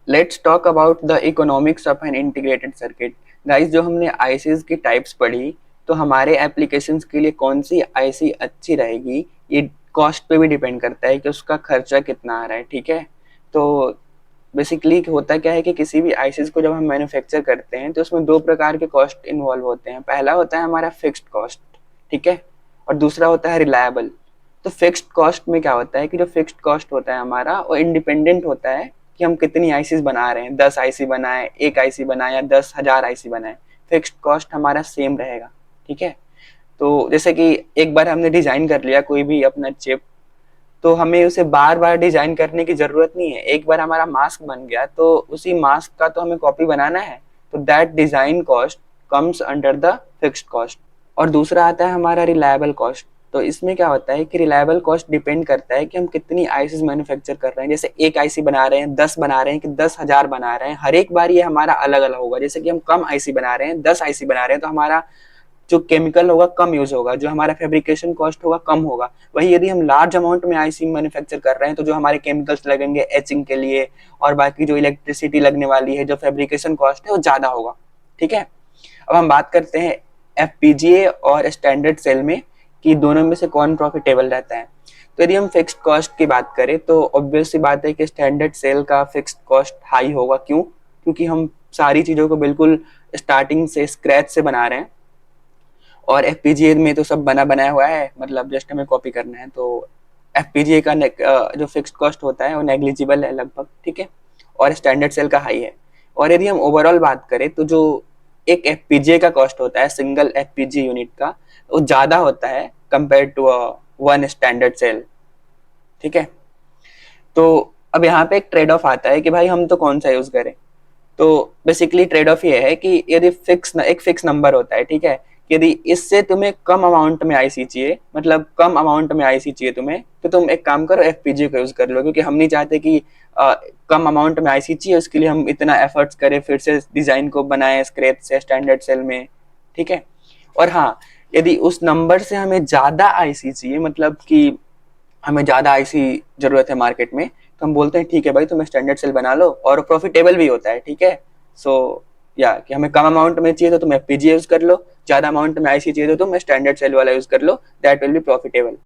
Let's talk about the economics of an integrated circuit. Guys, जो हमने ICs की types पढ़ी, तो हमारे एप्लीकेशंस के लिए कौन सी आईसी अच्छी रहेगी, ये कॉस्ट पे भी डिपेंड करता है कि उसका खर्चा कितना आ रहा है। ठीक है, तो बेसिकली होता क्या है कि किसी भी आईसीज को जब हम मैन्युफैक्चर करते हैं तो उसमें दो प्रकार के कॉस्ट इन्वॉल्व होते हैं। पहला होता है हमारा फिक्स्ड कॉस्ट, ठीक है, और दूसरा होता है रिलायबल। तो फिक्स्ड कॉस्ट में क्या होता है कि जो फिक्स्ड कॉस्ट होता है हमारा, वो इंडिपेंडेंट होता है कि हम कितनी आईसीज बना रहे हैं, 10 आईसी बनाए, एक आईसी बनाए या 10,000 आईसी बनाए, फिक्स्ड कॉस्ट हमारा सेम रहेगा। ठीक है, तो जैसे कि एक बार हमने डिजाइन कर लिया कोई भी अपना चिप, तो हमें उसे बार बार डिजाइन करने की जरूरत नहीं है। एक बार हमारा मास्क बन गया तो उसी मास्क का तो हमें कॉपी बनाना है, तो that design cost comes under the fixed cost. और दूसरा आता है हमारा रिलायबल कॉस्ट। तो इसमें क्या होता है कि रिलायबल कॉस्ट डिपेंड करता है कि हम कितनी आईसीज मैन्युफैक्चर कर रहे हैं। जैसे एक आईसी बना रहे हैं, 10 बना रहे हैं कि 10,000 बना रहे हैं, हर एक बार ये हमारा अलग अलग होगा। जैसे कि हम कम आईसी बना रहे हैं, 10 आईसी बना रहे हैं, तो हमारा जो केमिकल होगा कम यूज होगा, जो हमारा फैब्रिकेशन कॉस्ट होगा कम होगा। वही यदि हम लार्ज अमाउंट में आईसी मैन्युफैक्चर कर रहे हैं, तो जो हमारे केमिकल्स लगेंगे एचिंग के लिए और बाकी जो इलेक्ट्रिसिटी लगने वाली है, जो फैब्रिकेशन कॉस्ट है, वो ज्यादा होगा। ठीक है, अब हम बात करते हैं एफपीजीए और स्टैंडर्ड सेल में कि दोनों में से कौन प्रॉफिटेबल रहता है। तो यदि हम फिक्स्ड कॉस्ट की बात करें तो ऑब्वियस सी बात है कि स्टैंडर्ड सेल का फिक्स्ड कॉस्ट हाई होगा। क्यों? क्योंकि हम सारी चीज़ों को बिल्कुल स्टार्टिंग से स्क्रैच से बना रहे हैं, और एफपीजीए में तो सब बना बनाया हुआ है, मतलब जस्ट हमें कॉपी करना है। तो एफपीजीए का जो फिक्स्ड कॉस्ट होता है वो नेग्लिजिबल है लगभग। ठीक है, और स्टैंडर्ड सेल का हाई है। और यदि हम ओवरऑल बात करें तो जो एक एफपीजीए का कॉस्ट होता है सिंगल एफपीजी यूनिट का, वो ज़्यादा होता है compare to one standard cell. ठीक है, तो अब यहाँ पे एक ट्रेड ऑफ आता है कि भाई हम तो कौन सा यूज़ करें। तो बेसिकली ट्रेड ऑफ ये है कि यदि एक फिक्स नंबर होता है, ठीक है, यदि इससे तुम्हें कम अमाउंट में आईसी चाहिए, मतलब कम अमाउंट में आईसी चाहिए तुम्हें, तो तुम एक काम करो, एफपीजी का यूज कर लो। क्योंकि हम नहीं चाहते कि कम अमाउंट में आईसी चाहिए, उसके लिए हम इतना एफर्ट्स करें, फिर से डिजाइन को बनाए स्क्रैच से स्टैंडर्ड सेल में। ठीक है, और हाँ, यदि उस नंबर से हमें ज्यादा आईसी चाहिए, मतलब कि हमें ज्यादा आईसी जरूरत है मार्केट में, तो हम बोलते हैं ठीक है भाई, तुम स्टैंडर्ड सेल बना लो, और प्रॉफिटेबल भी होता है। ठीक है, सो या कि हमें कम अमाउंट में चाहिए तो तुम एफपीजी यूज कर लो, ज्यादा अमाउंट में आईसी चाहिए तो तुम स्टैंडर्ड सेल वाला यूज कर लो, दैट विल बी प्रॉफिटेबल।